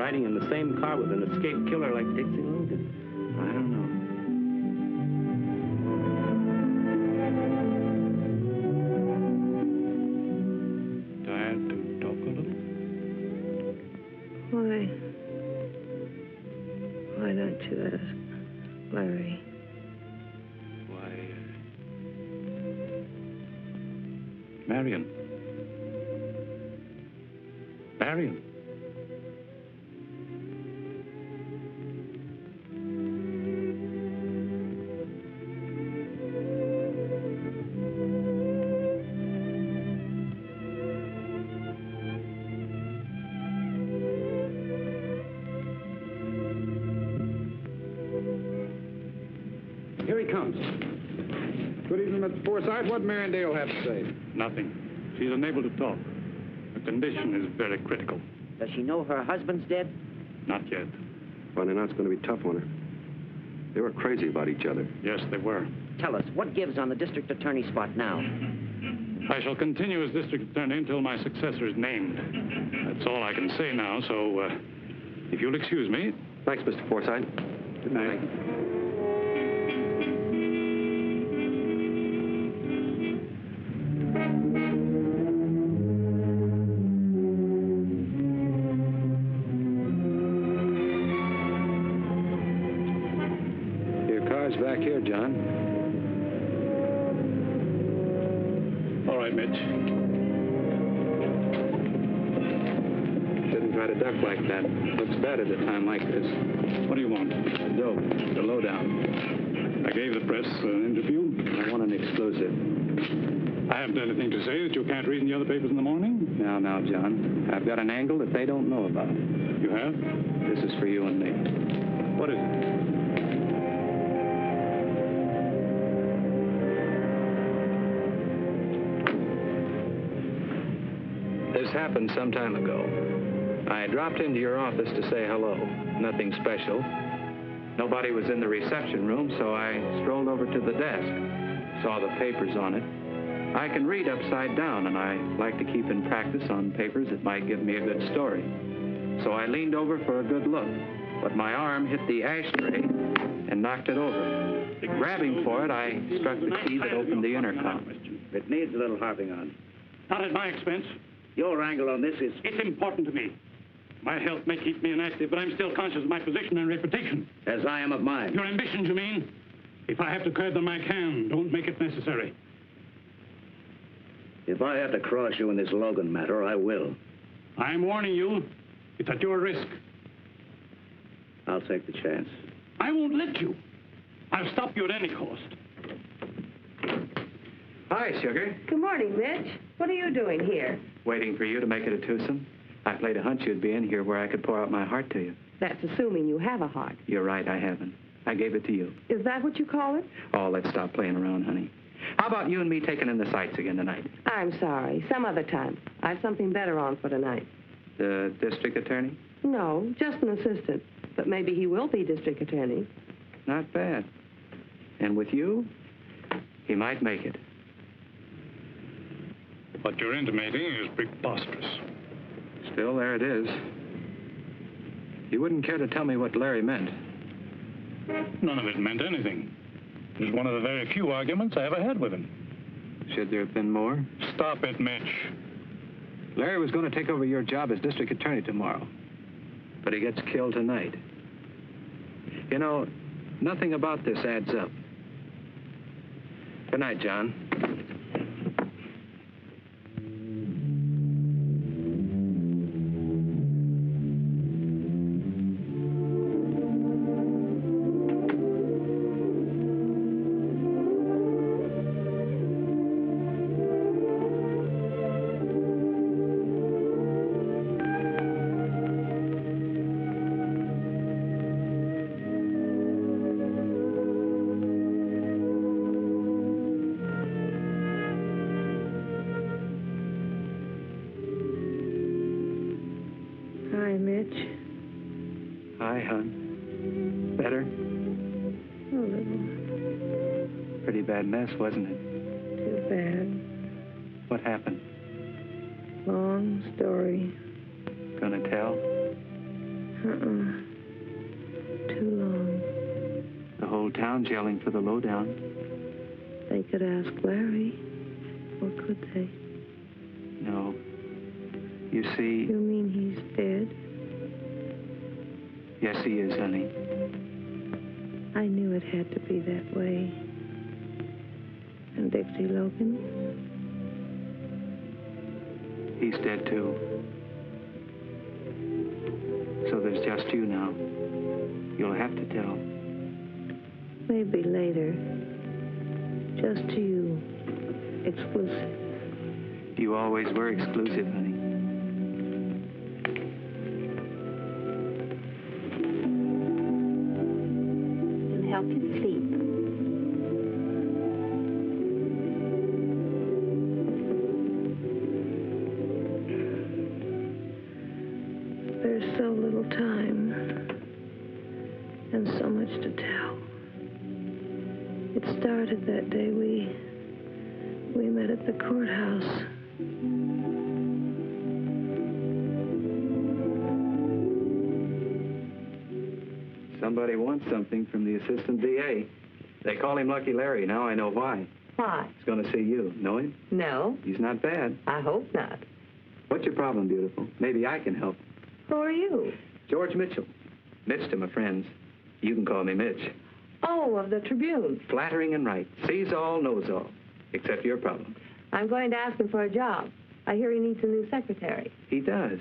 riding in the same car with an escaped killer like Dixie Logan? I don't know. Tired to talk a little? Why don't you ask Larry? Why, Marion. Marion. Here he comes. Good evening, Mr. Forsythe. What Marion Dale have to say? Nothing. She's unable to talk. Her condition is very critical. Does she know her husband's dead? Not yet. Finding out's going to be tough on her. They were crazy about each other. Yes, they were. Tell us, what gives on the district attorney spot now? I shall continue as district attorney until my successor is named. That's all I can say now, so if you'll excuse me. Thanks, Mr. Forsythe. Good night. Back here, John. All right, Mitch. Shouldn't try to duck like that. Looks bad at a time like this. What do you want? Dope. The lowdown. I gave the press an interview. I want an exclusive. I haven't anything to say that you can't read in the other papers in the morning. Now, John. I've got an angle that they don't know about. You have? This is for you and me. What is it? This happened some time ago. I dropped into your office to say hello. Nothing special. Nobody was in the reception room, so I strolled over to the desk. Saw the papers on it. I can read upside down, and I like to keep in practice on papers that might give me a good story. So I leaned over for a good look, but my arm hit the ashtray and knocked it over. Grabbing for it, I struck the key that opened the intercom. It needs a little harping on. Not at my expense. Your angle on this is... It's important to me. My health may keep me inactive, but I'm still conscious of my position and reputation. As I am of mine. Your ambitions, you mean? If I have to curb them, I can. Don't make it necessary. If I have to cross you in this Logan matter, I will. I'm warning you. It's at your risk. I'll take the chance. I won't let you. I'll stop you at any cost. Hi, Sugar. Good morning, Mitch. What are you doing here? Waiting for you to make it a twosome. I played a hunch you'd be in here where I could pour out my heart to you. That's assuming you have a heart. You're right, I haven't. I gave it to you. Is that what you call it? Oh, let's stop playing around, honey. How about you and me taking in the sights again tonight? I'm sorry. Some other time. I have something better on for tonight. The district attorney? No, just an assistant. But maybe he will be district attorney. Not bad. And with you, he might make it. What you're intimating is preposterous. Still, there it is. You wouldn't care to tell me what Larry meant? None of it meant anything. It was one of the very few arguments I ever had with him. Should there have been more? Stop it, Mitch. Larry was going to take over your job as district attorney tomorrow. But he gets killed tonight. You know, nothing about this adds up. Good night, John. Hi, Mitch. Hi, hon. Better? A little. Pretty bad mess, wasn't it? Too bad. What happened? Long story. Gonna tell? Too long. The whole town's yelling for the lowdown. They could ask Larry. Or could they? No. You see... You mean he's dead? Yes, he is, honey. I knew it had to be that way. And Dixie Logan? He's dead, too. So there's just you now. You'll have to tell. Maybe later. Just to you. Exclusive. You always were exclusive, honey. And help you sleep. There's so little time. And so much to tell. It started that day we met at the courthouse. Somebody wants something from the assistant DA. They call him Lucky Larry. Now I know why. Why? He's going to see you. Know him? No, He's not bad. I hope not. What's your problem, beautiful? Maybe I can help. Who are you? George Mitchell. Mitch to my friends. You can call me Mitch. Oh, of the Tribune. Flattering and right. Sees all, knows all. Except your problem. I'm going to ask him for a job. I hear he needs a new secretary. He does.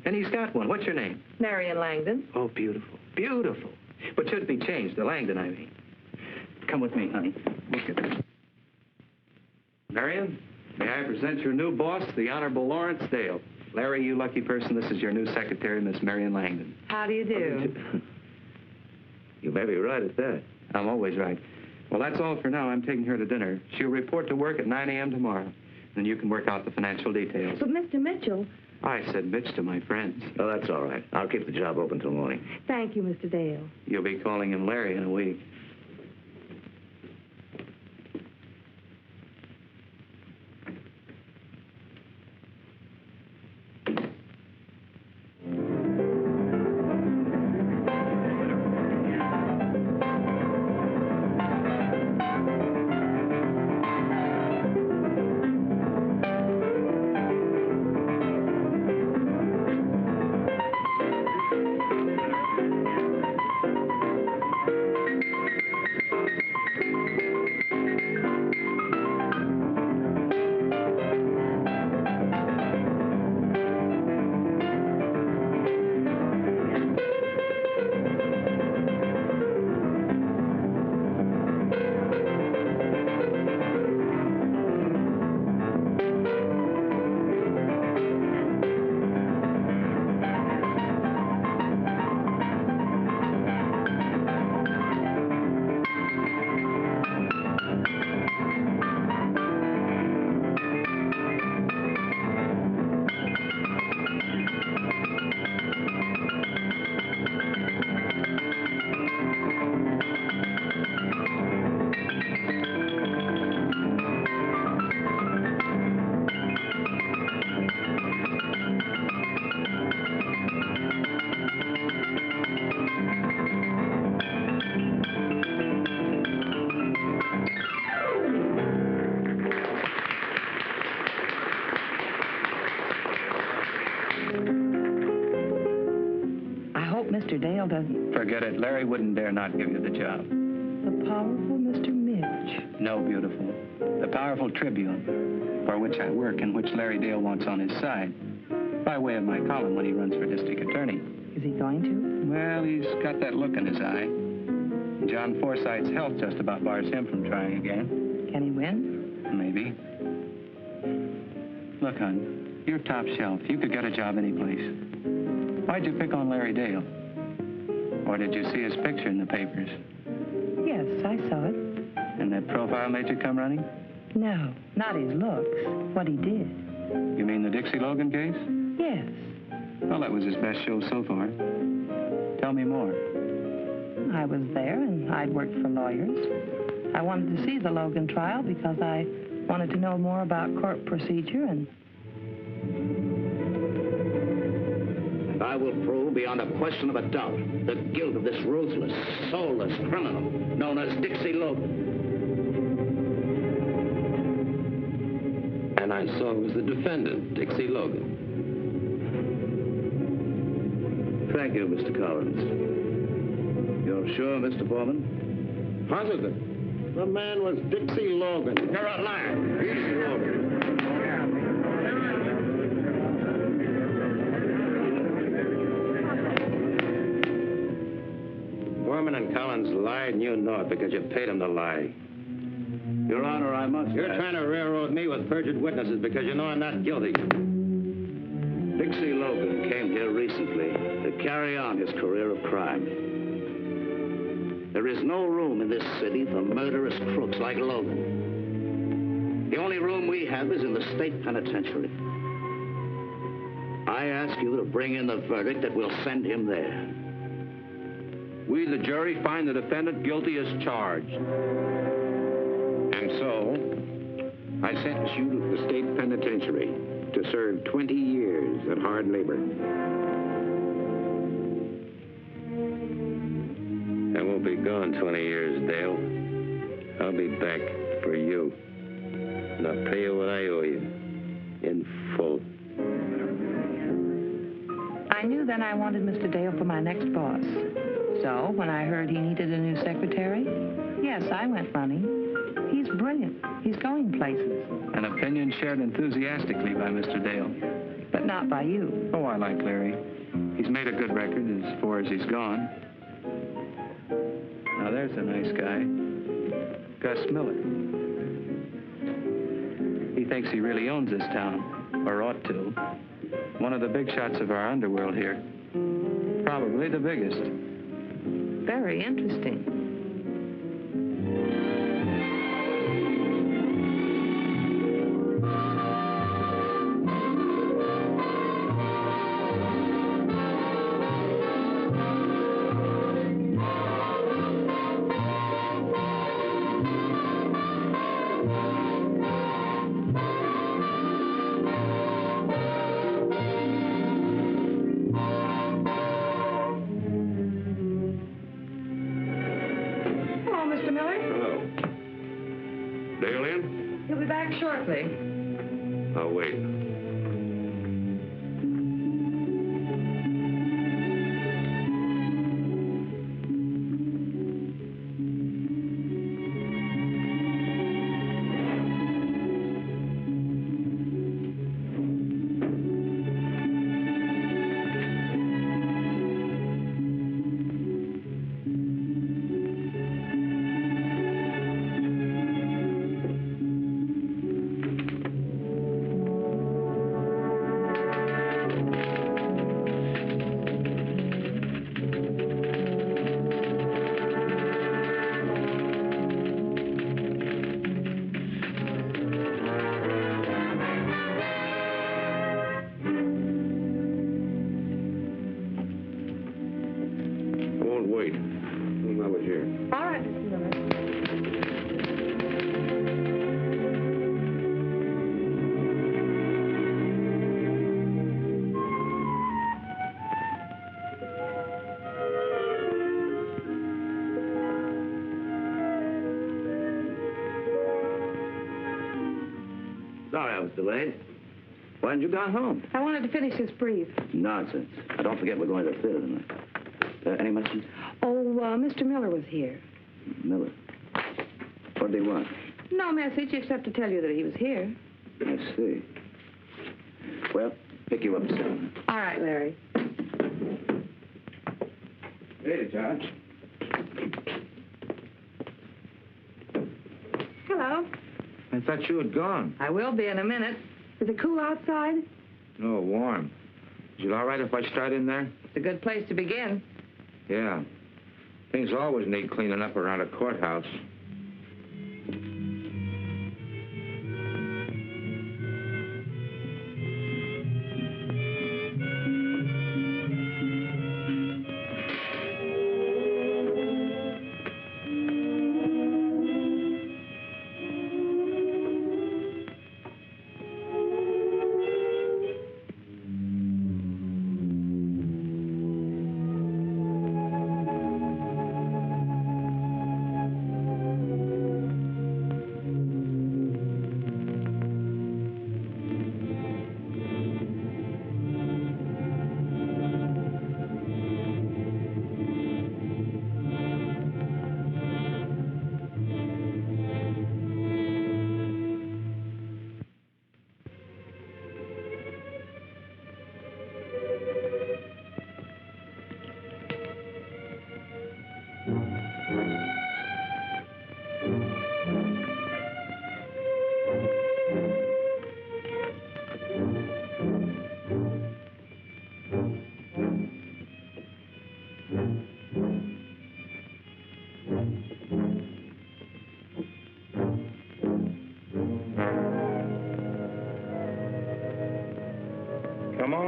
And he's got one. What's your name? Marion Langdon. Oh, beautiful. Beautiful. But should be changed. The Langdon, I mean. Come with me, honey. Look at this. Marion, may I present your new boss, the Honorable Lawrence Dale. Larry, you lucky person, this is your new secretary, Miss Marion Langdon. How do you do? You may be right at that. I'm always right. Well, that's all for now. I'm taking her to dinner. She'll report to work at 9 a.m. tomorrow. Then you can work out the financial details. But Mr. Mitchell... I said Mitch to my friends. Oh, that's all right. I'll keep the job open till morning. Thank you, Mr. Dale. You'll be calling him Larry in a week. Mr. Dale doesn't... Forget it. Larry wouldn't dare not give you the job. The powerful Mr. Mitch. No, beautiful. The powerful Tribune, for which I work and which Larry Dale wants on his side, by way of my column when he runs for district attorney. Is he going to? Well, he's got that look in his eye. John Forsythe's health just about bars him from trying again. Can he win? Maybe. Look, hon, you're top shelf. You could get a job any place. Why'd you pick on Larry Dale? Or did you see his picture in the papers? Yes, I saw it. And that profile made you come running? No, not his looks. What he did. You mean the Dixie Logan case? Yes. Well, that was his best show so far. Tell me more. I was there, and I'd worked for lawyers. I wanted to see the Logan trial because I wanted to know more about court procedure, and... I will prove beyond a question of a doubt the guilt of this ruthless, soulless criminal known as Dixie Logan. And I saw it was the defendant, Dixie Logan. Thank you, Mr. Collins. You're sure, Mr. Foreman? Positive. The man was Dixie Logan. You're a liar. Dixie Logan. Foreman and Collins lied, and you know it because you paid them to lie. Your Honor, I must... You're trying to railroad me with perjured witnesses because you know I'm not guilty. Dixie Logan came here recently to carry on his career of crime. There is no room in this city for murderous crooks like Logan. The only room we have is in the state penitentiary. I ask you to bring in the verdict that will send him there. We, the jury, find the defendant guilty as charged. And so, I sentence you to the state penitentiary to serve 20 years at hard labor. I won't be gone 20 years, Dale. I'll be back for you. And I'll pay you what I owe you. In full. I knew then I wanted Mr. Dale for my next boss. So, when I heard he needed a new secretary, yes, I went running. He's brilliant. He's going places. An opinion shared enthusiastically by Mr. Dale. But not by you. Oh, I like Larry. He's made a good record as far as he's gone. Now, there's a nice guy. Gus Miller. He thinks he really owns this town, or ought to. One of the big shots of our underworld here. Probably the biggest. Very interesting. Shortly. I'll wait. Sorry I was delayed. Why hadn't you gone home? I wanted to finish this brief. Nonsense. Don't forget we're going to the theater tonight. Any message? Oh, Mr. Miller was here. Miller. What did he want? No message except to tell you that he was here. I see. Well, pick you up soon. All right, Larry. Hey, John. Hello. I thought you had gone. I will be in a minute. Is it cool outside? No, warm. Is it all right if I start in there? It's a good place to begin. Yeah. Things always need cleaning up around a courthouse.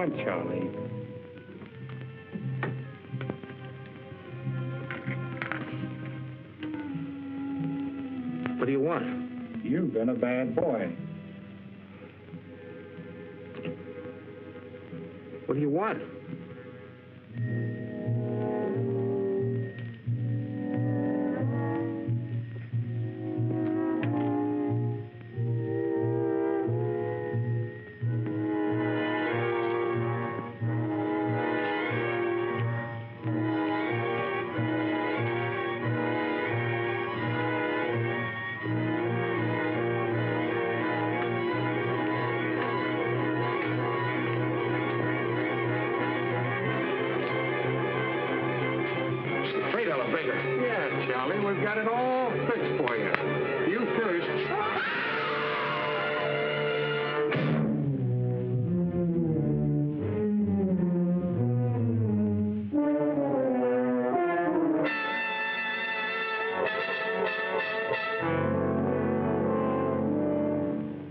want, Charlie? What do you want? You've been a bad boy. What do you want? Freight elevator. Yeah, Charlie, we've got it all fixed for you. You first.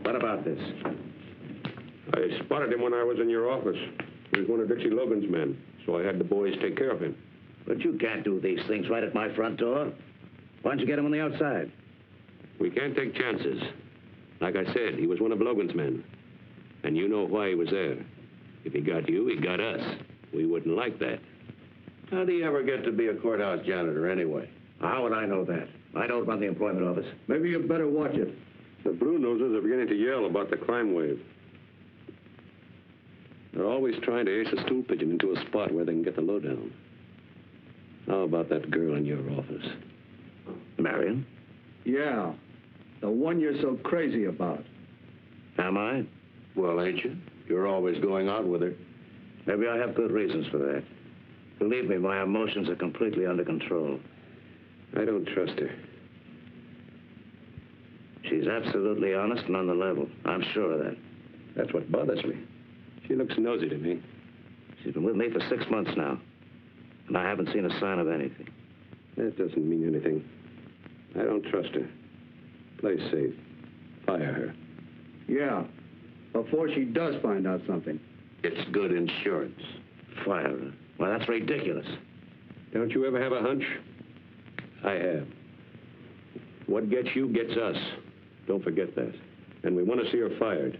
What about this? I spotted him when I was in your office. He was one of Dixie Logan's men, so I had the boys take care of him. But you can't do these things right at my front door. Why don't you get him on the outside? We can't take chances. Like I said, he was one of Logan's men. And you know why he was there. If he got you, he got us. We wouldn't like that. How do you ever get to be a courthouse janitor anyway? How would I know that? I don't run the employment office. Maybe you better watch it. The Blue Noses are beginning to yell about the crime wave. They're always trying to ace a stool pigeon into a spot where they can get the lowdown. How about that girl in your office? Marion? Yeah, the one you're so crazy about. Am I? Well, ain't you? You're always going out with her. Maybe I have good reasons for that. Believe me, my emotions are completely under control. I don't trust her. She's absolutely honest and on the level. I'm sure of that. That's what bothers me. She looks nosy to me. She's been with me for 6 months now, and I haven't seen a sign of anything. That doesn't mean anything. I don't trust her. Play safe. Fire her. Yeah, before she does find out something. It's good insurance. Fire her? Well, that's ridiculous. Don't you ever have a hunch? I have. What gets you gets us. Don't forget that. And we want to see her fired.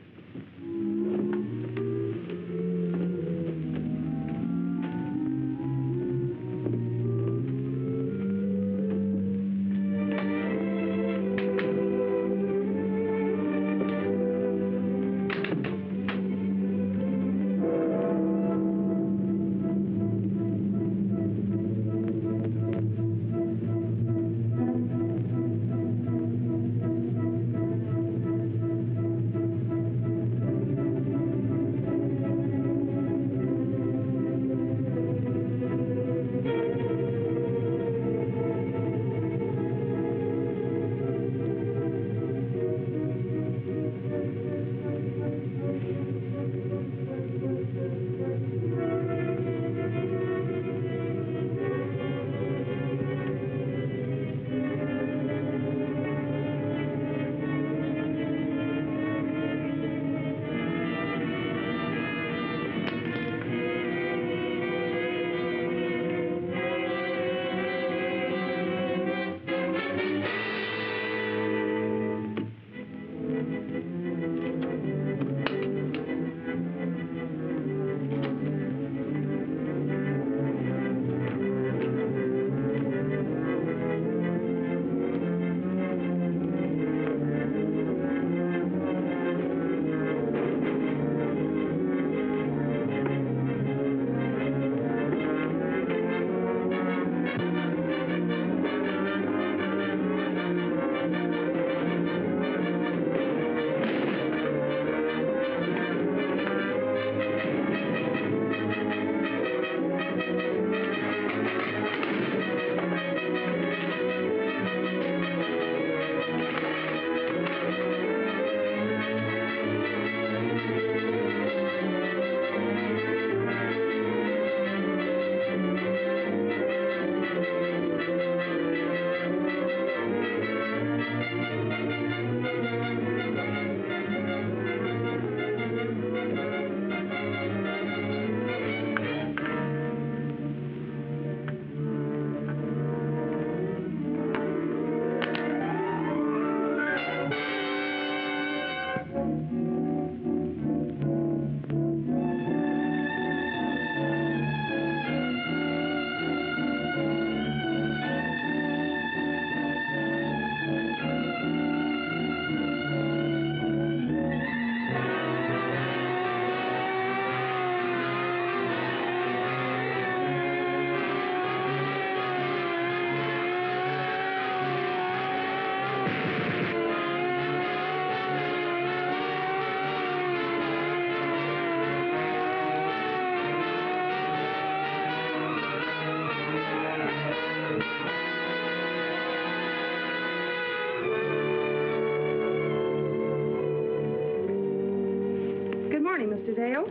morning, Mr. Dale.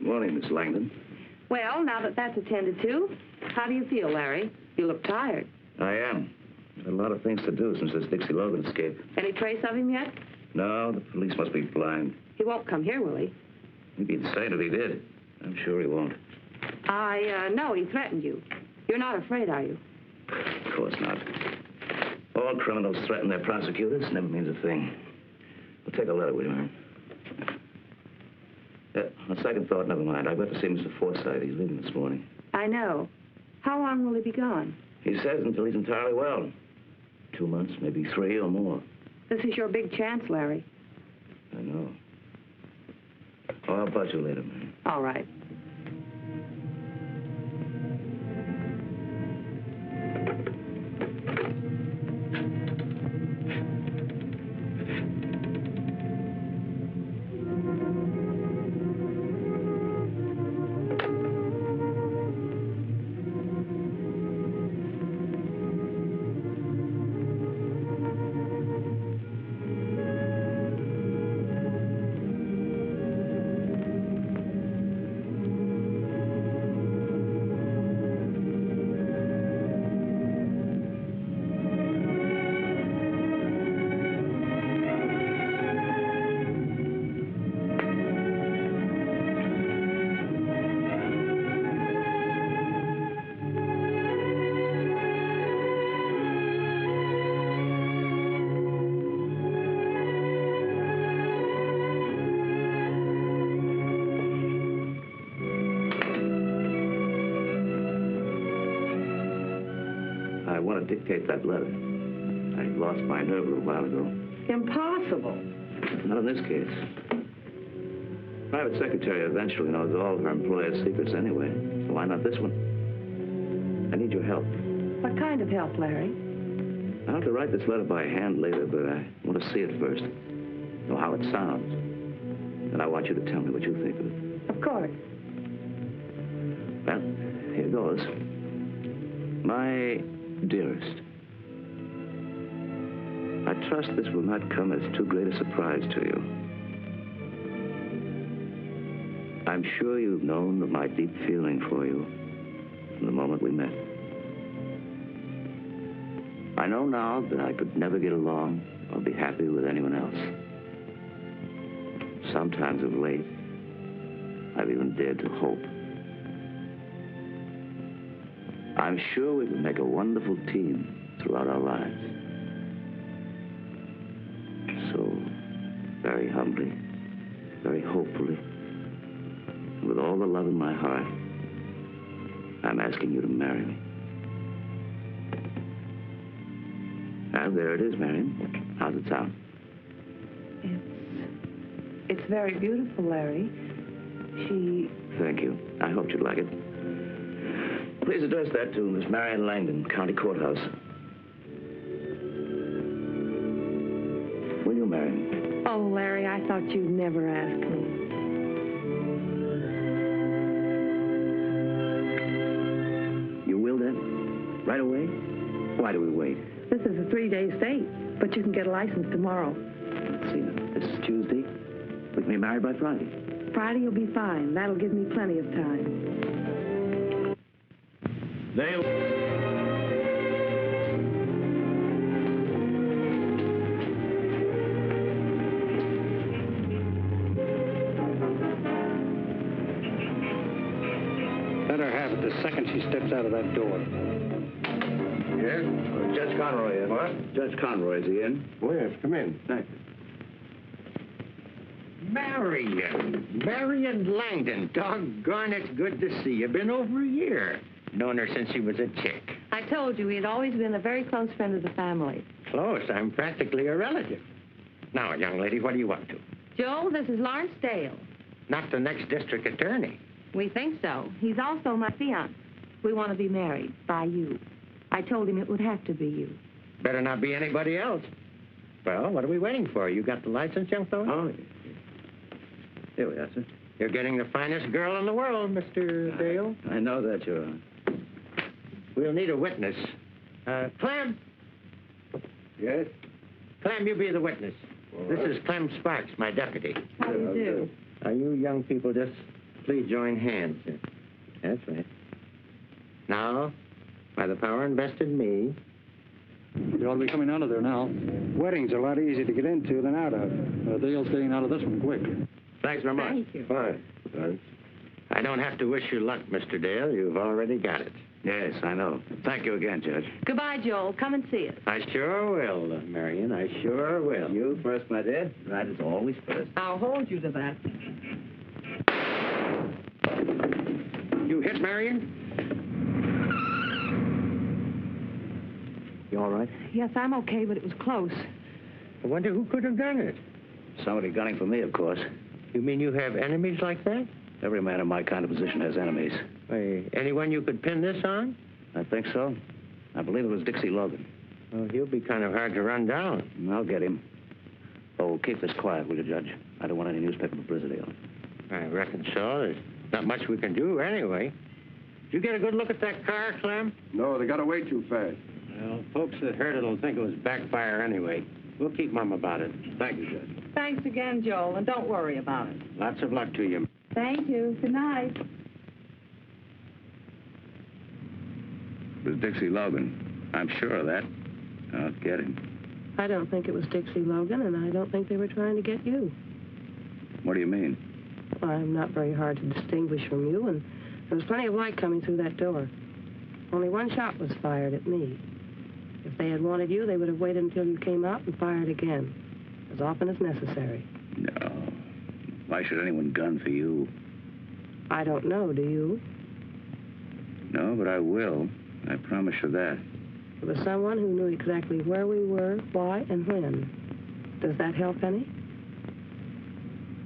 Morning, Miss Langdon. Well, now that that's attended to, how do you feel, Larry? You look tired. I am. Got a lot of things to do since this Dixie Logan escape. Any trace of him yet? No, the police must be blind. He won't come here, will he? He'd be insane if he did. I'm sure he won't. I know he threatened you. You're not afraid, are you? Of course not. All criminals threaten their prosecutors. Never means a thing. Well, take a letter, will you, Mary? On second thought, never mind. I've got to see Mr. Forsythe. He's leaving this morning. I know. How long will he be gone? He says until he's entirely well. 2 months, maybe 3 or more. This is your big chance, Larry. I know. Oh, I'll buzz you later, Mary. All right. I want to dictate that letter. I lost my nerve a little while ago. Impossible. Not in this case. Private secretary eventually knows all of her employers' secrets anyway. So why not this one? I need your help. What kind of help, Larry? I'll have to write this letter by hand later, but I want to see it first. Know how it sounds. And I want you to tell me what you think of it. Of course. Well, here goes. My dearest, I trust this will not come as too great a surprise to you. I'm sure you've known of my deep feeling for you from the moment we met. I know now that I could never get along or be happy with anyone else. Sometimes of late, I've even dared to hope. I'm sure we can make a wonderful team throughout our lives. So, very humbly, very hopefully, and with all the love in my heart, I'm asking you to marry me. And there it is, Marion. How's it sound? It's very beautiful, Larry. Thank you. I hoped you'd like it. Please address that to Miss Marion Langdon, County Courthouse. Will you marry me? Oh, Larry, I thought you'd never ask me. You will then? Right away? Why do we wait? This is a 3-day state, but you can get a license tomorrow. Let's see now. This is Tuesday. We can be married by Friday. Friday will be fine. That'll give me plenty of time. Dale. Let her have it the second she steps out of that door. Yes? Judge Conroy, What? Judge Conroy, is he in? Oh, yes. Come in. Thank you. Marion Langdon. Doggone, it's good to see you. Been over a year. Known her since she was a chick. I told you he had always been a very close friend of the family. Close. I'm practically a relative. Now, young lady, what do you want to? Joe, this is Lawrence Dale. Not the next district attorney. We think so. He's also my fiancé. We want to be married by you. I told him it would have to be you. Better not be anybody else. Well, what are we waiting for? You got the license, young fellow? Oh, yes. Here we are, sir. You're getting the finest girl in the world, Mr. Dale. I know that, Your Honor. We'll need a witness. Clem. Yes? Clem, you be the witness. This is Clem Sparks, my deputy. How do you do? Now, you young people just please join hands. That's right. Now, by the power invested in me... You ought to be coming out of there now. Wedding's a lot easier to get into than out of. Dale's getting out of this one quick. Thanks very much. Thank you. Fine. I don't have to wish you luck, Mr. Dale. You've already got it. Yes, I know. Thank you again, Judge. Goodbye, Joel. Come and see us. I sure will, Marion. I sure will. You first, my dear. Right is always first. I'll hold you to that. You hit Marion? You all right? Yes, I'm okay, but it was close. I wonder who could have done it. Somebody gunning for me, of course. You mean you have enemies like that? Every man in my kind of position has enemies. Why, anyone you could pin this on? I think so. I believe it was Dixie Logan. Well, he'll be kind of hard to run down. I'll get him. Oh, keep this quiet, will you, Judge? I don't want any newspaper publicity on it. I reckon so. There's not much we can do anyway. Did you get a good look at that car, Clem? No, they got away too fast. Well, folks that heard it will think it was backfire anyway. We'll keep mum about it. Thank you, Judge. Thanks again, Joel, and don't worry about it. Lots of luck to you. Thank you. Good night. It was Dixie Logan. I'm sure of that. I'll get him. I don't think it was Dixie Logan, and I don't think they were trying to get you. What do you mean? Well, I'm not very hard to distinguish from you, and there was plenty of light coming through that door. Only one shot was fired at me. If they had wanted you, they would have waited until you came out and fired again, as often as necessary. No. Why should anyone gun for you? I don't know, do you? No, but I will. I promise you that. It was someone who knew exactly where we were, why, and when. Does that help any?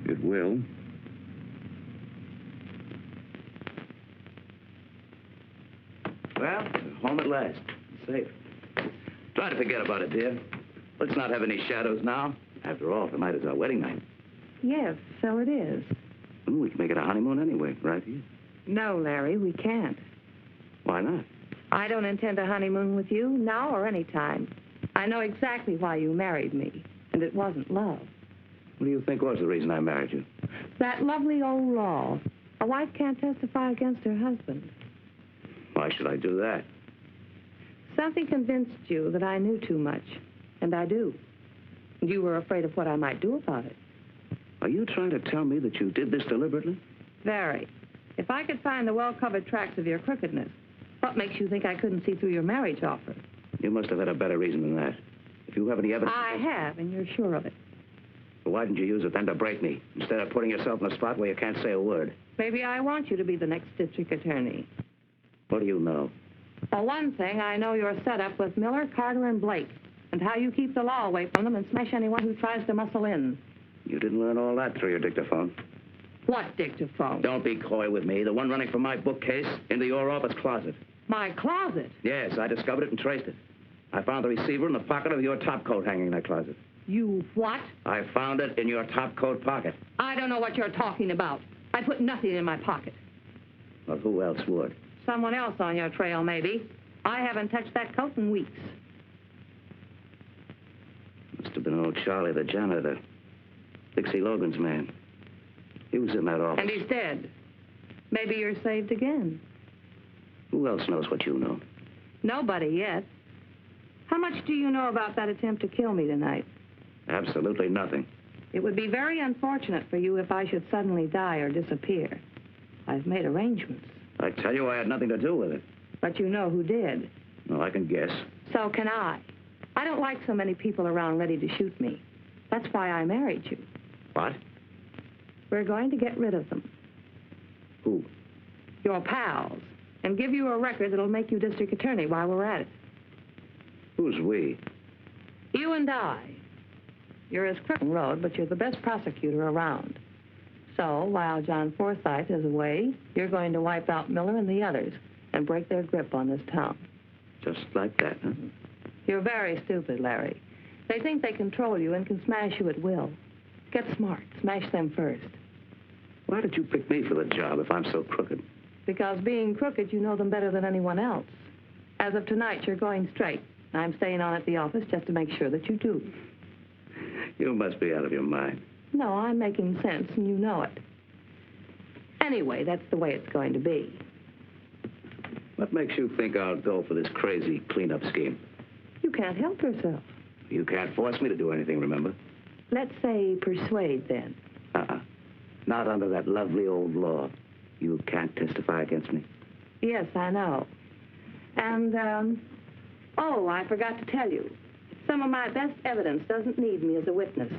It will. Well, we're home at last. Safe. Try to forget about it, dear. Let's not have any shadows now. After all, tonight is our wedding night. Yes, so it is. We can make it a honeymoon anyway, right here. No, Larry, we can't. Why not? I don't intend a honeymoon with you, now or any time. I know exactly why you married me, and it wasn't love. What do you think was the reason I married you? That lovely old law. A wife can't testify against her husband. Why should I do that? Something convinced you that I knew too much, and I do. And you were afraid of what I might do about it. Are you trying to tell me that you did this deliberately? Very. If I could find the well-covered tracks of your crookedness, what makes you think I couldn't see through your marriage offer? You must have had a better reason than that. If you have any evidence... I have, and you're sure of it. Well, why didn't you use it then to break me, instead of putting yourself in a spot where you can't say a word? Maybe I want you to be the next district attorney. What do you know? For one thing, I know your setup with Miller, Carter, and Blake, and how you keep the law away from them and smash anyone who tries to muscle in. You didn't learn all that through your dictaphone. What dictaphone? Don't be coy with me. The one running from my bookcase into your office closet. My closet? Yes, I discovered it and traced it. I found the receiver in the pocket of your topcoat hanging in that closet. You what? I found it in your topcoat pocket. I don't know what you're talking about. I put nothing in my pocket. Well, who else would? Someone else on your trail, maybe. I haven't touched that coat in weeks. Must have been old Charlie, the janitor. Dixie Logan's man. He was in that office. And he's dead. Maybe you're saved again. Who else knows what you know? Nobody yet. How much do you know about that attempt to kill me tonight? Absolutely nothing. It would be very unfortunate for you if I should suddenly die or disappear. I've made arrangements. I tell you, I had nothing to do with it. But you know who did. Well, I can guess. So can I. I don't like so many people around ready to shoot me. That's why I married you. What? We're going to get rid of them. Who? Your pals. And give you a record that'll make you district attorney while we're at it. Who's we? You and I. You're as crooked road, but you're the best prosecutor around. So, while John Forsythe is away, you're going to wipe out Miller and the others and break their grip on this town. Just like that, huh? You're very stupid, Larry. They think they control you and can smash you at will. Get smart. Smash them first. Why did you pick me for the job if I'm so crooked? Because being crooked, you know them better than anyone else. As of tonight, you're going straight. I'm staying on at the office just to make sure that you do. You must be out of your mind. No, I'm making sense, and you know it. Anyway, that's the way it's going to be. What makes you think I'll go for this crazy cleanup scheme? You can't help yourself. You can't force me to do anything, remember? Let's say persuade, then. Not under that lovely old law. You can't testify against me. Yes, I know. And, oh, I forgot to tell you. Some of my best evidence doesn't need me as a witness.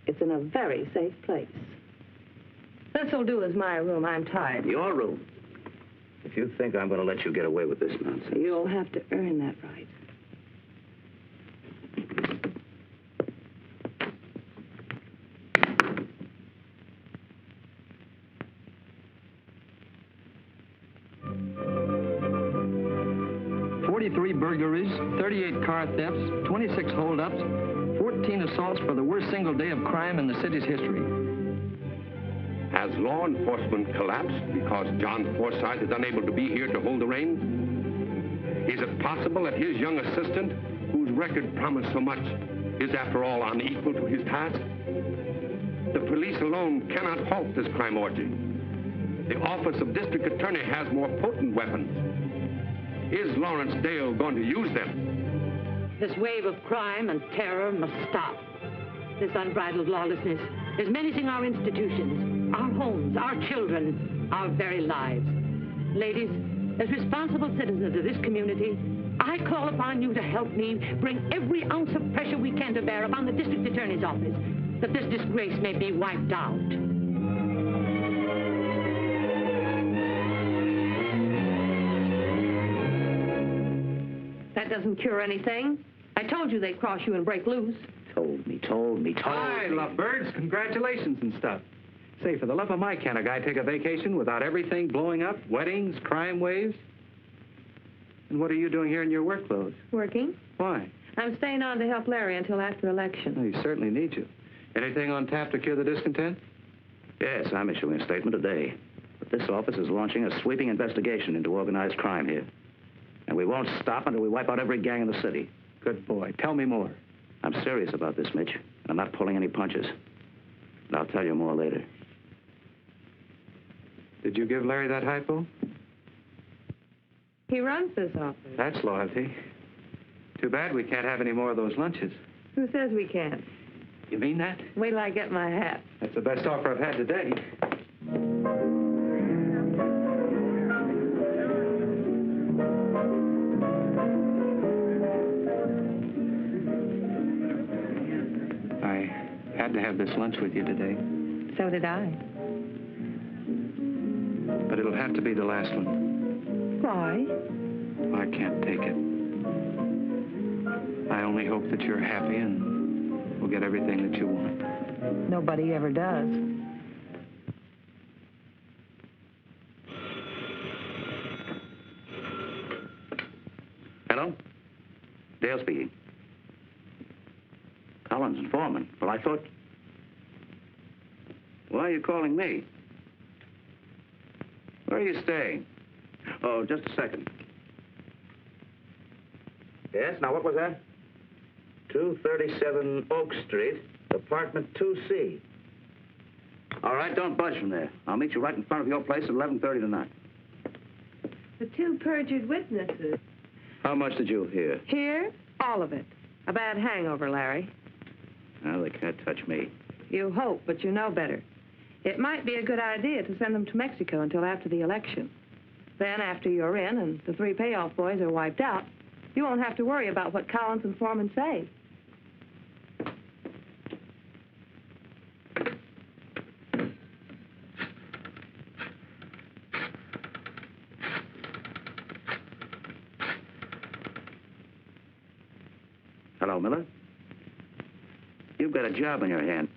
It's in a very safe place. This'll do as my room. I'm tired. Your room? If you think I'm going to let you get away with this nonsense... You'll have to earn that right. Three burglaries, 38 car thefts, 26 holdups, 14 assaults for the worst single day of crime in the city's history. Has law enforcement collapsed because John Forsythe is unable to be here to hold the reins? Is it possible that his young assistant, whose record promised so much, is after all unequal to his task? The police alone cannot halt this crime orgy. The Office of District Attorney has more potent weapons. Is Lawrence Dale going to use them? This wave of crime and terror must stop. This unbridled lawlessness is menacing our institutions, our homes, our children, our very lives. Ladies, as responsible citizens of this community, I call upon you to help me bring every ounce of pressure we can to bear upon the District Attorney's office, that this disgrace may be wiped out. That doesn't cure anything. I told you they'd cross you and break loose. Told me. Hi, lovebirds. Congratulations and stuff. Say, for the love of Mike, can a guy take a vacation without everything blowing up? Weddings, crime waves? And what are you doing here in your work clothes? Working. Why? I'm staying on to help Larry until after election. Well, he certainly needs you. Anything on tap to cure the discontent? Yes, I'm issuing a statement today. But this office is launching a sweeping investigation into organized crime here. And we won't stop until we wipe out every gang in the city. Good boy. Tell me more. I'm serious about this, Mitch. And I'm not pulling any punches. And I'll tell you more later. Did you give Larry that hypo? He runs this office. That's loyalty. Too bad we can't have any more of those lunches. Who says we can't? You mean that? Wait till I get my hat. That's the best offer I've had today. I had to have this lunch with you today. So did I. But it'll have to be the last one. Why? I can't take it. I only hope that you're happy and will get everything that you want. Nobody ever does. Hello? Dale speaking. Collins and Foreman. Well, I thought... Why are you calling me? Where are you staying? Oh, just a second. Yes, now what was that? 237 Oak Street, apartment 2C. All right, don't budge from there. I'll meet you right in front of your place at 11:30 tonight. The two perjured witnesses. How much did you hear? Here? All of it. A bad hangover, Larry. Well, they can't touch me. You hope, but you know better. It might be a good idea to send them to Mexico until after the election. Then, after you're in and the three payoff boys are wiped out, you won't have to worry about what Collins and Foreman say. Hello, Miller. You've got a job on your hand.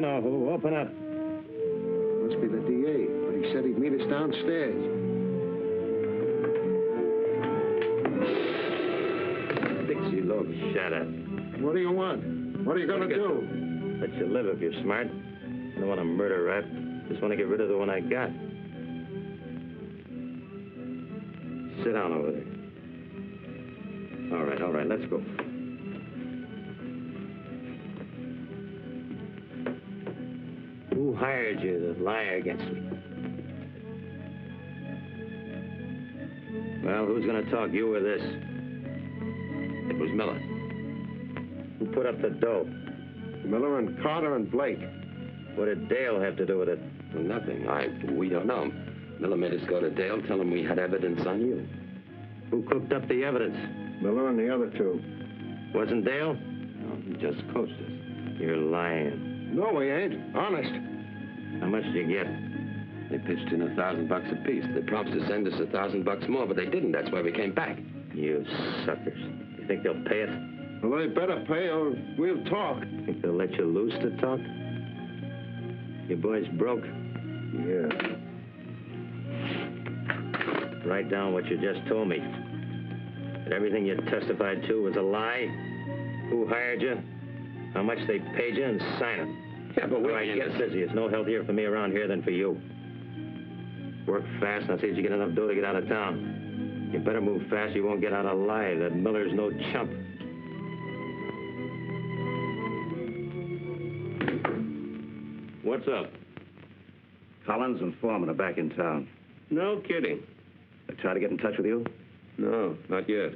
know who. Open up. Must be the DA, but he said he'd meet us downstairs. Dixie Logan. Shut up. What do you want? What are you going to do? Let you live if you're smart. I don't want to murder rap. Just want to get rid of the one I got. Sit down over there. All right, let's go. Who hired you to lie against me? Well, who's going to talk, you or this? It was Miller. Who put up the dough? Miller and Carter and Blake. What did Dale have to do with it? Well, nothing. We don't know. Miller made us go to Dale, tell him we had evidence on you. Who cooked up the evidence? Miller and the other two. Wasn't Dale? No, he just coached us. You're lying. No, we ain't. Honest. How much did you get? They pitched in $1,000 apiece. They promised to send us $1,000 more, but they didn't. That's why we came back. You suckers. You think they'll pay it? Well, they better pay or we'll talk. Think they'll let you loose to talk? You boys broke? Yeah. Write down what you just told me. That everything you testified to was a lie? Who hired you? How much they paid you, and sign it. Yeah, but All right, get busy. It's no healthier for me around here than for you. Work fast, and I'll see if you get enough dough to get out of town. You better move fast, you won't get out alive. That Miller's no chump. What's up? Collins and Foreman are back in town. No kidding. They tried to get in touch with you? No, not yet.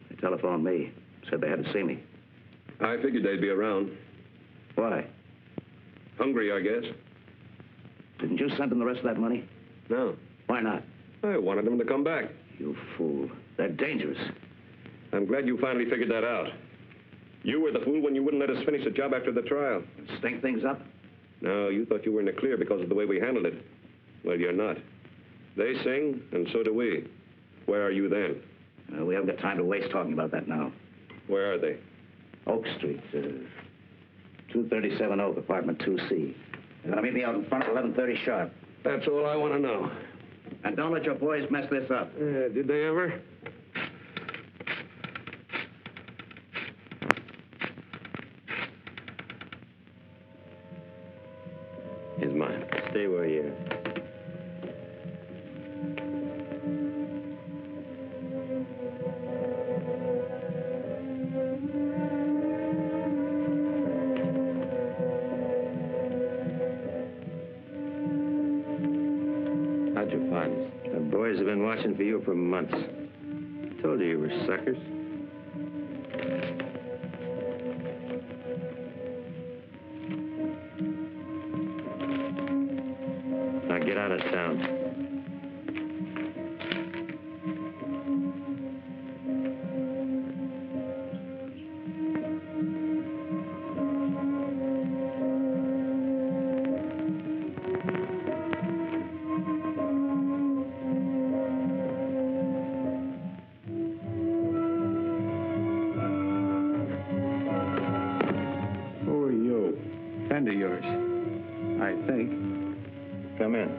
They telephoned me. Said they had to see me. I figured they'd be around. Why? Hungry, I guess. Didn't you send them the rest of that money? No. Why not? I wanted them to come back. You fool. They're dangerous. I'm glad you finally figured that out. You were the fool when you wouldn't let us finish the job after the trial. Stink things up? No, you thought you were in the clear because of the way we handled it. Well, you're not. They sing, and so do we. Where are you then? We haven't got time to waste talking about that now. Where are they? Oak Street, 237 Oak, apartment 2C. They're going to meet me out in front at 11:30 sharp. That's all I want to know. And don't let your boys mess this up. Did they ever? He's mine. Stay where you are. How'd you find us? The boys have been watching for you for months. I told you were suckers. Now get out of town. Who are you? Friend of yours, I think. Come in.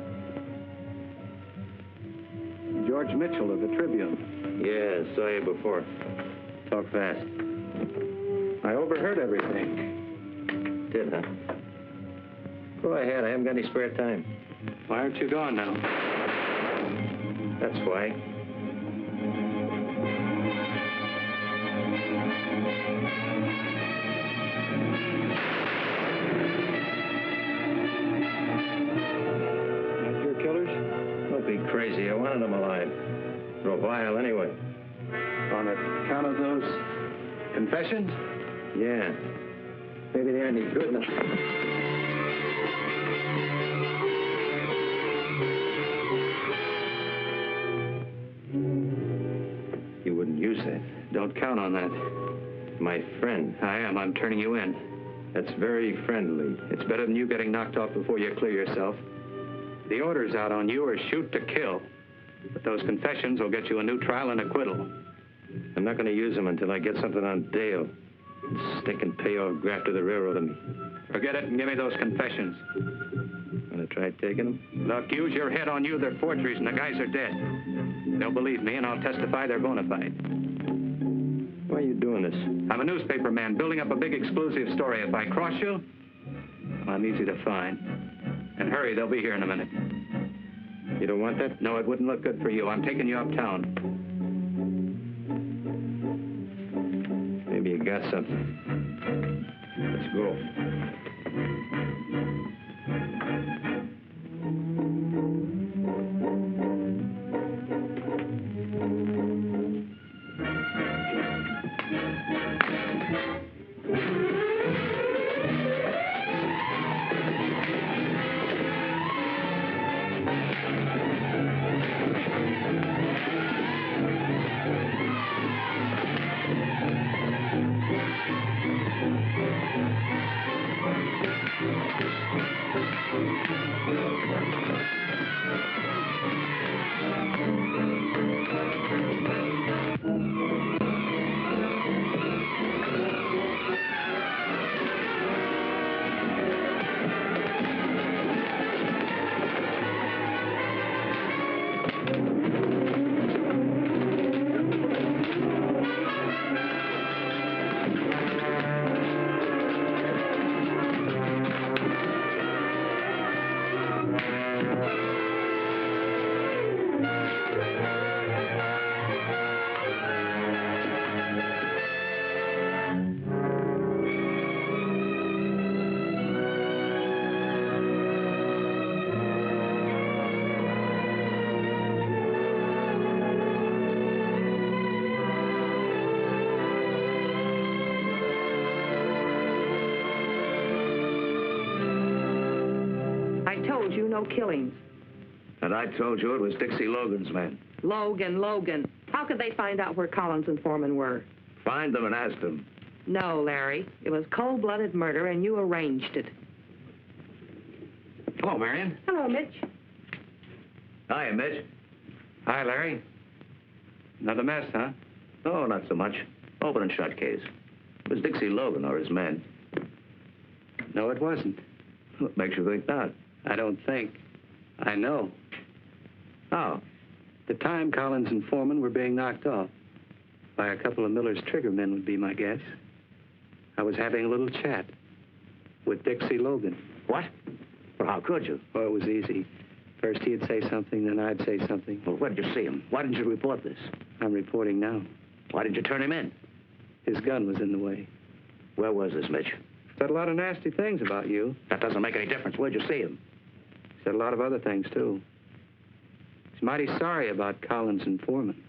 George Mitchell of the Tribune. Yeah, saw you before. Talk fast. I overheard everything. Did, huh? Go ahead, I haven't got any spare time. Why aren't you gone now? That's why. Not your killers? Don't be crazy. I wanted them alive. For a while, anyway. On account of those confessions? Yeah. Maybe they aren't any good enough. You wouldn't use that. Don't count on that. My friend. I am. I'm turning you in. That's very friendly. It's better than you getting knocked off before you clear yourself. The orders out on you are shoot to kill. But those confessions will get you a new trial and acquittal. I'm not going to use them until I get something on Dale. Stinking payoff grafter the railroad of me. Forget it and give me those confessions. Gonna try taking them? Look, use your head on you. They're forgeries and the guys are dead. They'll believe me and I'll testify they're bona fide. Why are you doing this? I'm a newspaper man building up a big exclusive story. If I cross you, I'm easy to find. And hurry, they'll be here in a minute. You don't want that? No, it wouldn't look good for you. I'm taking you uptown. Maybe you got something. Let's go. I told you no killings. And I told you it was Dixie Logan's men. Logan. How could they find out where Collins and Foreman were? Find them and ask them. No, Larry. It was cold-blooded murder, and you arranged it. Hello, Marion. Hello, Mitch. Hiya, Mitch. Hi, Larry. Another mess, huh? Oh, not so much. Open and shut case. It was Dixie Logan or his men. No, it wasn't. What makes you think that? I don't think. I know. How? The time Collins and Foreman were being knocked off by a couple of Miller's trigger men would be my guess. I was having a little chat with Dixie Logan. What? Well, how could you? Oh, it was easy. First he'd say something, then I'd say something. Well, where did you see him? Why didn't you report this? I'm reporting now. Why didn't you turn him in? His gun was in the way. Where was this, Mitch? Said a lot of nasty things about you. That doesn't make any difference. Where'd you see him? Said a lot of other things, too. He's mighty sorry about Collins and Foreman.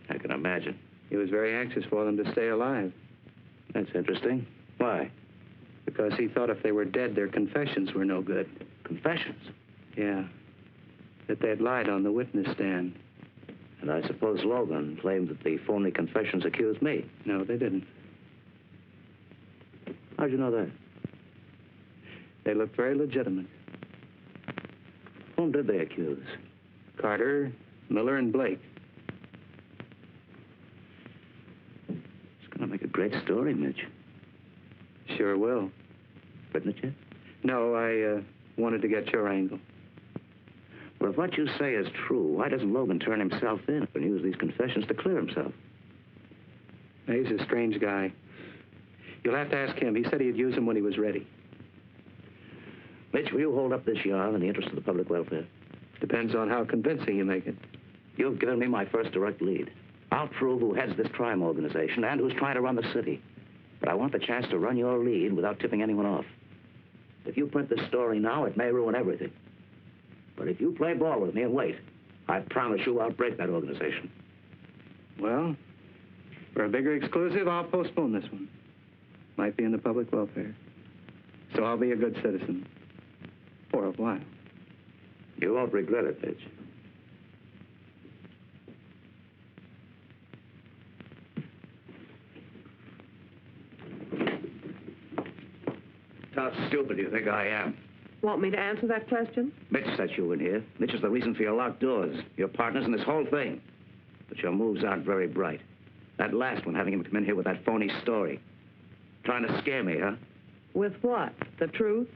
I can imagine. He was very anxious for them to stay alive. That's interesting. Why? Because he thought if they were dead, their confessions were no good. Confessions? Yeah. That they'd lied on the witness stand. And I suppose Logan claimed that the phony confessions accused me. No, they didn't. How'd you know that? They looked very legitimate. Whom did they accuse? Carter, Miller, and Blake. It's going to make a great story, Mitch. Sure will. Written it yet? No, I wanted to get your angle. Well, if what you say is true, why doesn't Logan turn himself in and use these confessions to clear himself? He's a strange guy. You'll have to ask him. He said he'd use them when he was ready. Mitch, will you hold up this yarn in the interest of the public welfare? Depends on how convincing you make it. You've given me my first direct lead. I'll prove who heads this crime organization and who's trying to run the city. But I want the chance to run your lead without tipping anyone off. If you print this story now, it may ruin everything. But if you play ball with me and wait, I promise you I'll break that organization. Well, for a bigger exclusive, I'll postpone this one. Might be in the public welfare. So I'll be a good citizen. For a while. You won't regret it, Mitch. How stupid do you think I am? Want me to answer that question? Mitch set you in here. Mitch is the reason for your locked doors, your partners in this whole thing. But your moves aren't very bright. That last one, having him come in here with that phony story. Trying to scare me, huh? With what? The truth?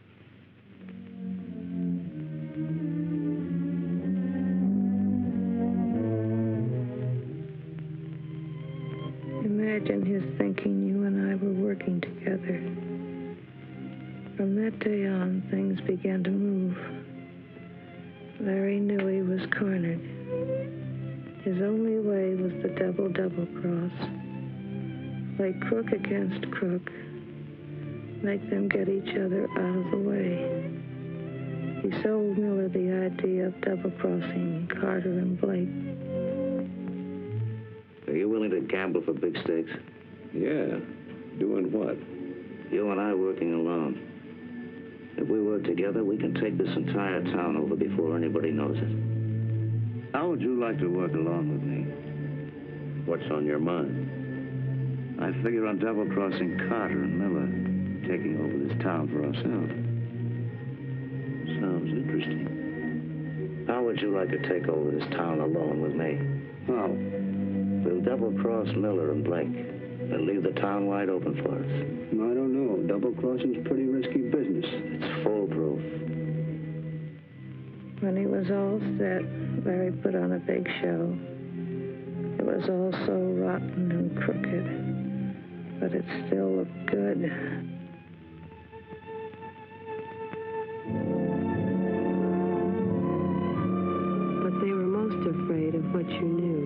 Imagine his thinking you and I were working together. From that day on, things began to move. Larry knew he was cornered. His only way was the double cross. Play crook against crook. Make them get each other out of the way. He sold Miller the idea of double-crossing Carter and Blake. Are you willing to gamble for big stakes? Yeah. Doing what? You and I working alone. If we work together, we can take this entire town over before anybody knows it. How would you like to work along with me? What's on your mind? I figure on double-crossing Carter and Miller, taking over this town for ourselves. Sounds interesting. How would you like to take over this town alone with me? How? We'll double-cross Miller and Blake and leave the town wide open for us. I don't know. Double-crossing's pretty risky business. It's foolproof. When he was all set, Larry put on a big show. It was all so rotten and crooked, but it still looked good. But they were most afraid of what you knew.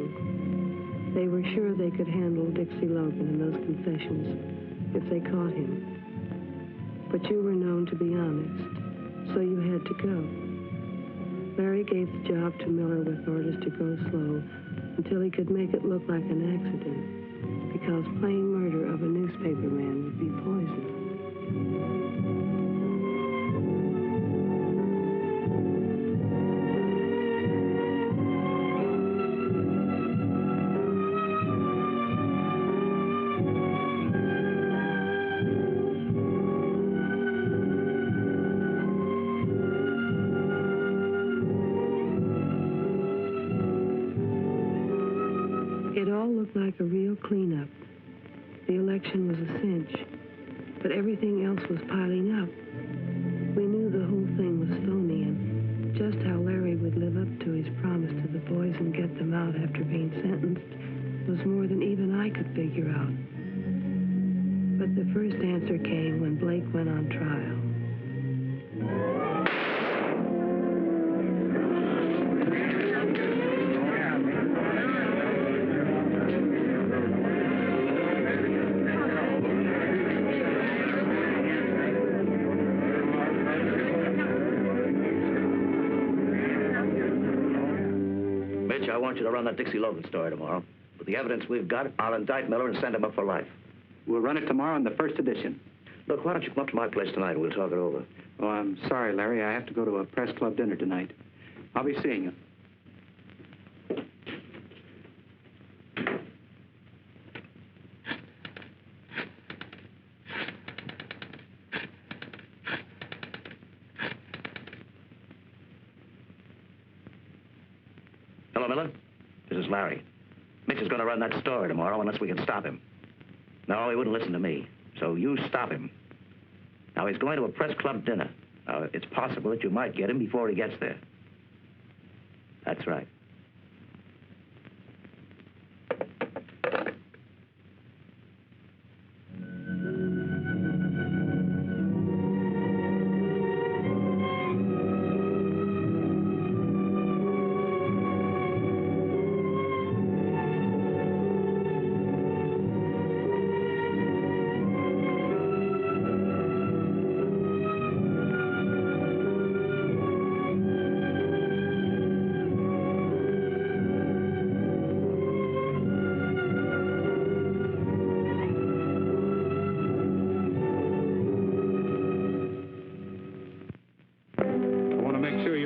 They were sure they could handle Dixie Logan and those confessions if they caught him. But you were known to be honest, so you had to go. Larry gave the job to Miller with orders to go slow until he could make it look like an accident, because plain murder of a newspaperman would be poison. It all looked like a real cleanup. The election was a cinch, but everything else was piling up. We knew the whole thing was phony, and just how Larry would live up to his promise to the boys and get them out after being sentenced was more than even I could figure out. But the first answer came when Blake went on trial. I want you to run that Dixie Logan story tomorrow. With the evidence we've got, I'll indict Miller and send him up for life. We'll run it tomorrow in the first edition. Look, why don't you come up to my place tonight and we'll talk it over? Oh, I'm sorry, Larry. I have to go to a press club dinner tonight. I'll be seeing you. Hello, Miller. This is Larry. Mitch is going to run that story tomorrow unless we can stop him. No, he wouldn't listen to me, so you stop him. Now, he's going to a press club dinner. Now, it's possible that you might get him before he gets there. That's right.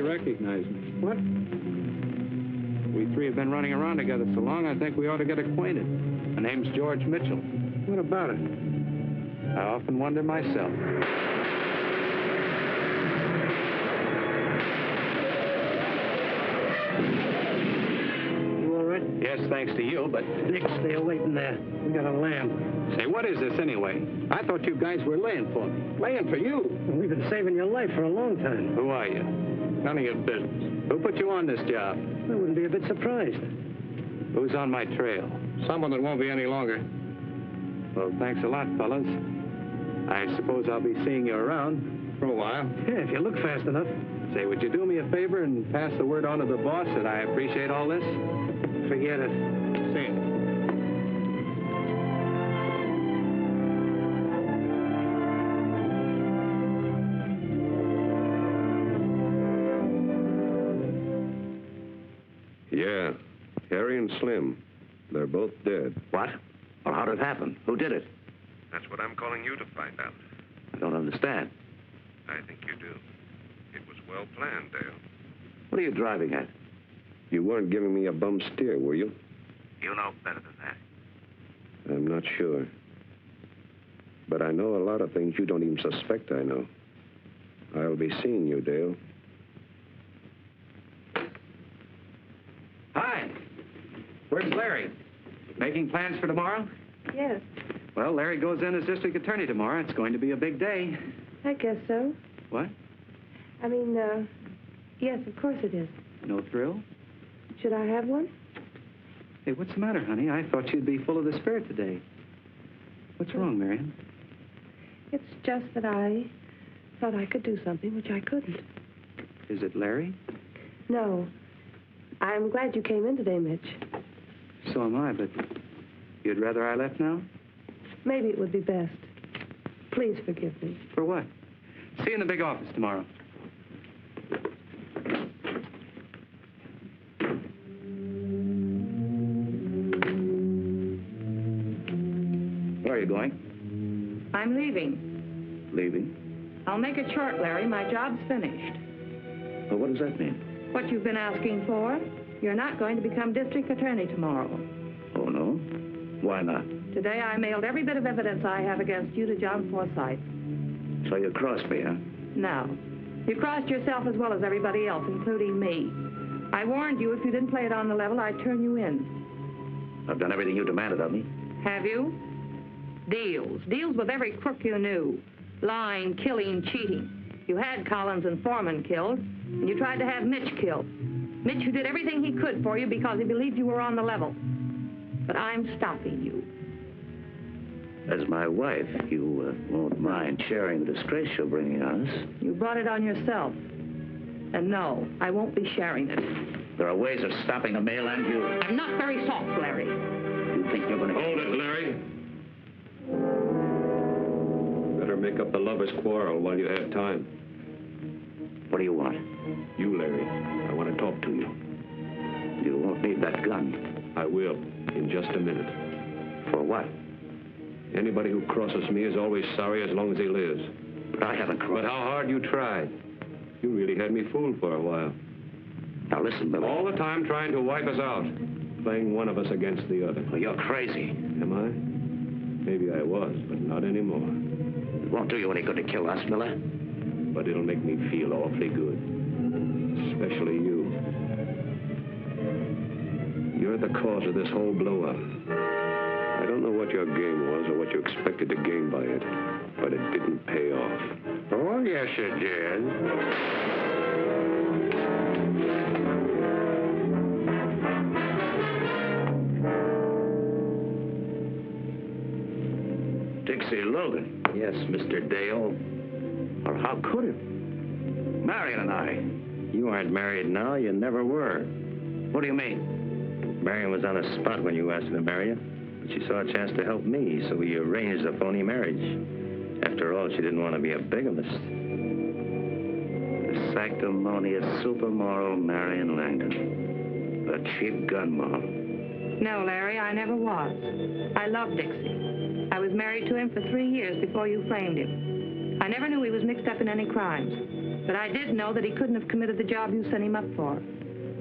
Recognize me. What? We three have been running around together so long, I think we ought to get acquainted. My name's George Mitchell. What about it? I often wonder myself. You all right? Yes, thanks to you, but... Nick, stay waiting there. We got a lamb. Say, what is this anyway? I thought you guys were laying for me. Laying for you. We've been saving your life for a long time. Who are you? None of your business. Who put you on this job? I wouldn't be a bit surprised. Who's on my trail? Someone that won't be any longer. Well, thanks a lot, fellas. I suppose I'll be seeing you around. For a while. Yeah, if you look fast enough. Say, would you do me a favor and pass the word on to the boss that I appreciate all this? Forget it. See you. Yeah, Harry and Slim. They're both dead. What? Well, how did it happen? Who did it? That's what I'm calling you to find out. I don't understand. I think you do. It was well planned, Dale. What are you driving at? You weren't giving me a bum steer, were you? You know better than that. I'm not sure. But I know a lot of things you don't even suspect I know. I'll be seeing you, Dale. Hi. Where's Larry? Making plans for tomorrow? Yes, Well, Larry goes in as district attorney tomorrow. It's going to be a big day. I guess so. What? I mean, yes, of course it is. No thrill? Should I have one? Hey, what's the matter, honey? I thought you'd be full of the spirit today. What's wrong, Marion? It's just that I thought I could do something which I couldn't. Is it Larry? No. I'm glad you came in today, Mitch. So am I, but you'd rather I left now? Maybe it would be best. Please forgive me. For what? See you in the big office tomorrow. Where are you going? I'm leaving. Leaving. I'll make it short, Larry. My job's finished. Well, what does that mean? What you've been asking for, you're not going to become district attorney tomorrow. Oh, no? Why not? Today I mailed every bit of evidence I have against you to John Forsythe. So you crossed me, huh? No. You crossed yourself as well as everybody else, including me. I warned you if you didn't play it on the level, I'd turn you in. I've done everything you demanded of me. Have you? Deals. Deals with every crook you knew. Lying, killing, cheating. You had Collins and Foreman killed, and you tried to have Mitch killed. Mitch, who did everything he could for you because he believed you were on the level. But I'm stopping you. As my wife, you won't mind sharing the disgrace you're bringing on us. You brought it on yourself. And no, I won't be sharing it. There are ways of stopping a mail and you. I'm not very soft, Larry. You think you're going to... Hold it, Larry. Better make up the lovers' quarrel while you have time. What do you want? You, Larry. I want to talk to you. You won't need that gun. I will, in just a minute. For what? Anybody who crosses me is always sorry as long as he lives. But I haven't crossed. But how hard you tried. You really had me fooled for a while. Now listen, Billy. All the time trying to wipe us out. Playing one of us against the other. Well, you're crazy. Am I? Maybe I was, but not anymore. It won't do you any good to kill us, Miller. But it'll make me feel awfully good. Especially you. You're the cause of this whole blow-up. I don't know what your game was or what you expected to gain by it, but it didn't pay off. Oh, yes, it did. Dixie Logan. Yes, Mr. Dale. Or how could it? Marion and I. You aren't married now. You never were. What do you mean? Marion was on the spot when you asked her to marry her. But she saw a chance to help me, so we arranged a phony marriage. After all, she didn't want to be a bigamist. The sanctimonious supermoral Marion Langdon. A cheap gun model. No, Larry, I never was. I loved Dixie. I was married to him for 3 years before you framed him. I never knew he was mixed up in any crimes. But I did know that he couldn't have committed the job you sent him up for.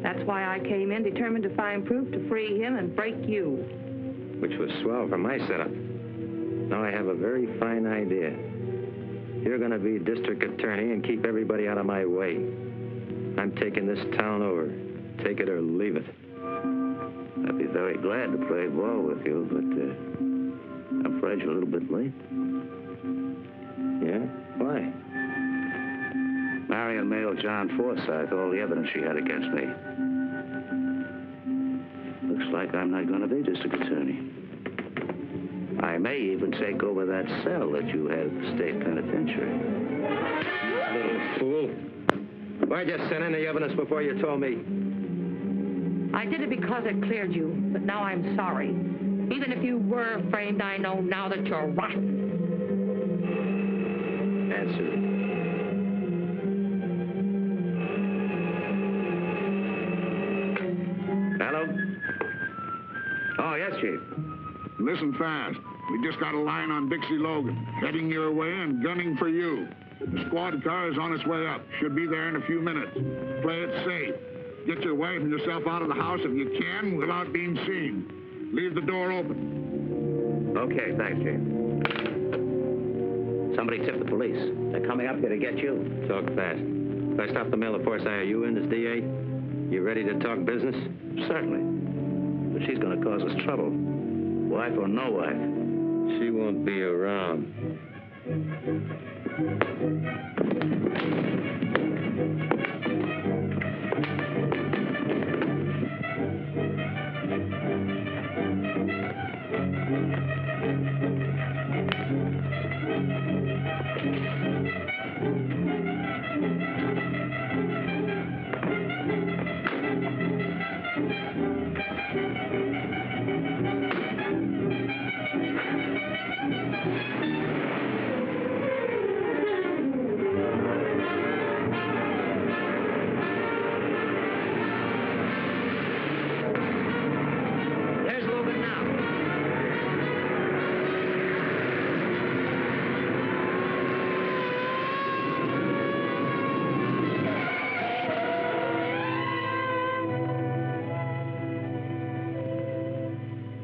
That's why I came in determined to find proof to free him and break you. Which was swell for my setup. Now I have a very fine idea. You're going to be district attorney and keep everybody out of my way. I'm taking this town over. Take it or leave it. That'd be very glad to play ball with you, but I'm afraid you're a little bit late. Yeah? Why? Marion mailed John Forsythe all the evidence she had against me. Looks like I'm not going to be district attorney. I may even take over that cell that you had at the state penitentiary. Little fool. Why'd you send in the evidence before you told me? I did it because it cleared you, but now I'm sorry. Even if you were framed, I know now that you're rotten. Answer it. Hello? Oh, yes, Chief. Listen fast. We just got a line on Dixie Logan, heading your way and gunning for you. The squad car is on its way up. Should be there in a few minutes. Play it safe. Get your wife and yourself out of the house if you can without being seen. Leave the door open. Okay, thanks, Chief. Somebody tipped the police. They're coming up here to get you. Talk fast. If I stop the mail, of course, are you in as DA? You ready to talk business? Certainly. But she's going to cause us trouble. Wife or no wife. She won't be around.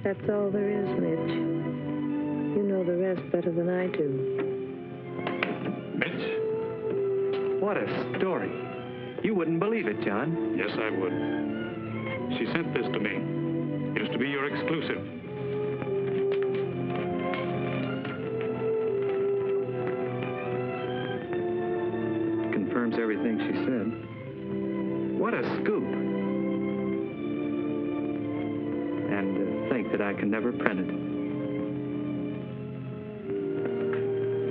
That's all there is, Mitch. You know the rest better than I do. Mitch? What a story. You wouldn't believe it, John. Yes, I would. She sent this to me. It is to be your exclusive. Confirms everything she said. What a scoop. And to think that I can never print it.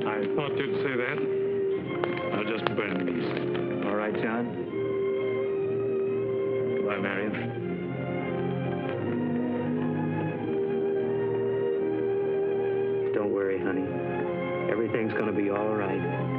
I thought you'd say that. I'll just burn these. All right, John. Goodbye, Marion. Don't worry, honey. Everything's going to be all right.